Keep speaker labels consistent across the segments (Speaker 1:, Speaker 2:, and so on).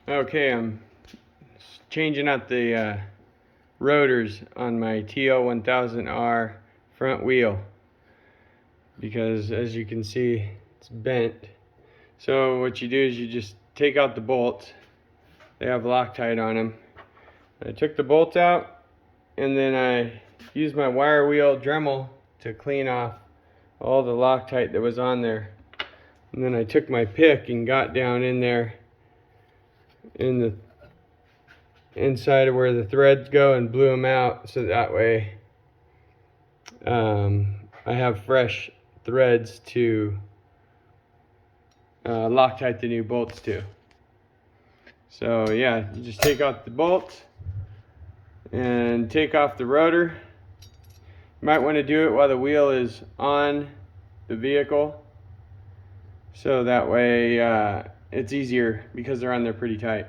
Speaker 1: Okay, I'm changing out the rotors on my TL1000R front wheel because, as you can see, it's bent. So what you do is you just take out the bolts. They have Loctite on them. I took the bolts out, and then I used my wire wheel Dremel to clean off all the Loctite that was on there. And then I took my pick and got down in there in the inside of where the threads go and blew them out, so that way I have fresh threads to Loctite the new bolts to. So yeah, you just take out the bolts and take off the rotor. You might want to do it while the wheel is on the vehicle, so that way it's easier because they're on there pretty tight.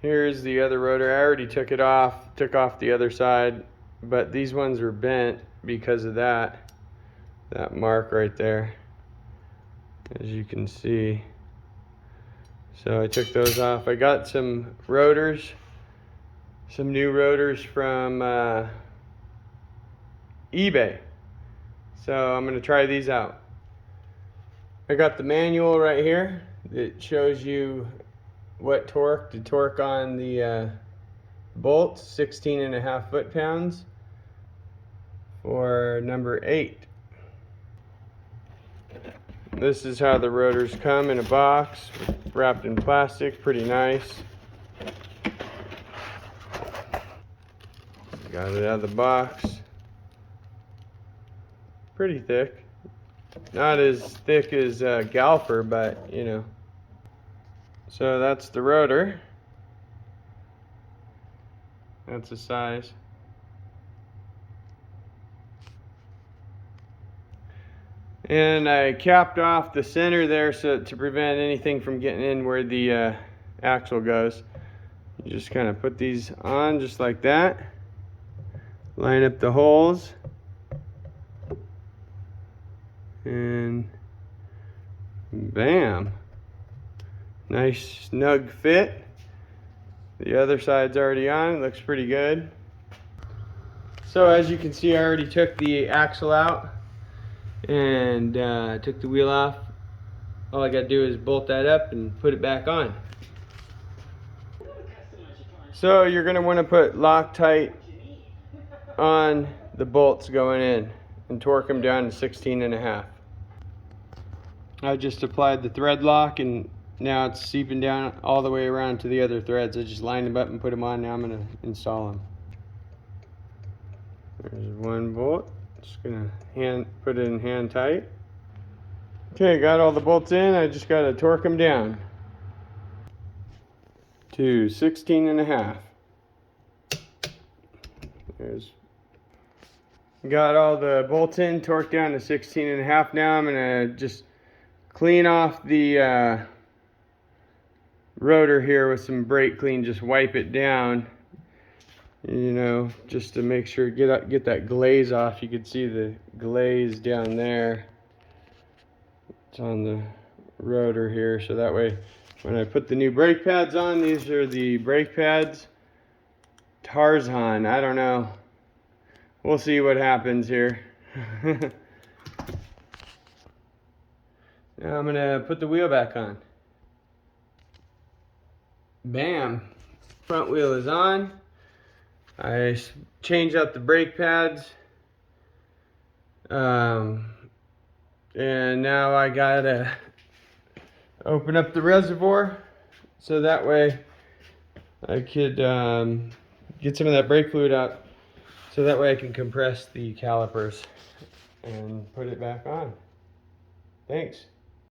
Speaker 1: Here's the other rotor. I already took it off, took off the other side, but these ones were bent because of that mark right there, as you can see. So I took those off. I got some rotors, some new rotors from eBay. So I'm going to try these out. I got the manual right here that shows you what torque to torque on the bolts, 16.5 foot-pounds for number 8. This is how the rotors come in a box, wrapped in plastic, pretty nice. Got it out of the box. Pretty thick. Not as thick as Galfer, but you know. So that's the rotor. That's the size. And I capped off the center there so to prevent anything from getting in where the axle goes. You just kind of put these on just like that. Line up the holes. And bam. Nice snug fit. The other side's already on. It looks pretty good. So as you can see, I already took the axle out and took the wheel off. All I gotta do is bolt that up and put it back on. So you're gonna want to put Loctite on the bolts going in and torque them down to 16.5. I just applied the thread lock and now it's seeping down all the way around to the other threads. I just lined them up and put them on. Now I'm going to install them. There's one bolt. Just going to put it in hand tight. Okay, got all the bolts in. I just got to torque them down to 16.5. Got all the bolts in, torqued down to 16.5. Now I'm going to just clean off the rotor here with some brake clean. Just wipe it down, you know, just to make sure get that glaze off. You can see the glaze down there. It's on the rotor here, so that way when I put the new brake pads on, these are the brake pads. Tarzan, I don't know. We'll see what happens here. Now I'm gonna put the wheel back on. Bam, front wheel is on. I changed out the brake pads. And now I gotta open up the reservoir so that way I could get some of that brake fluid out, so that way I can compress the calipers and put it back on. Thanks.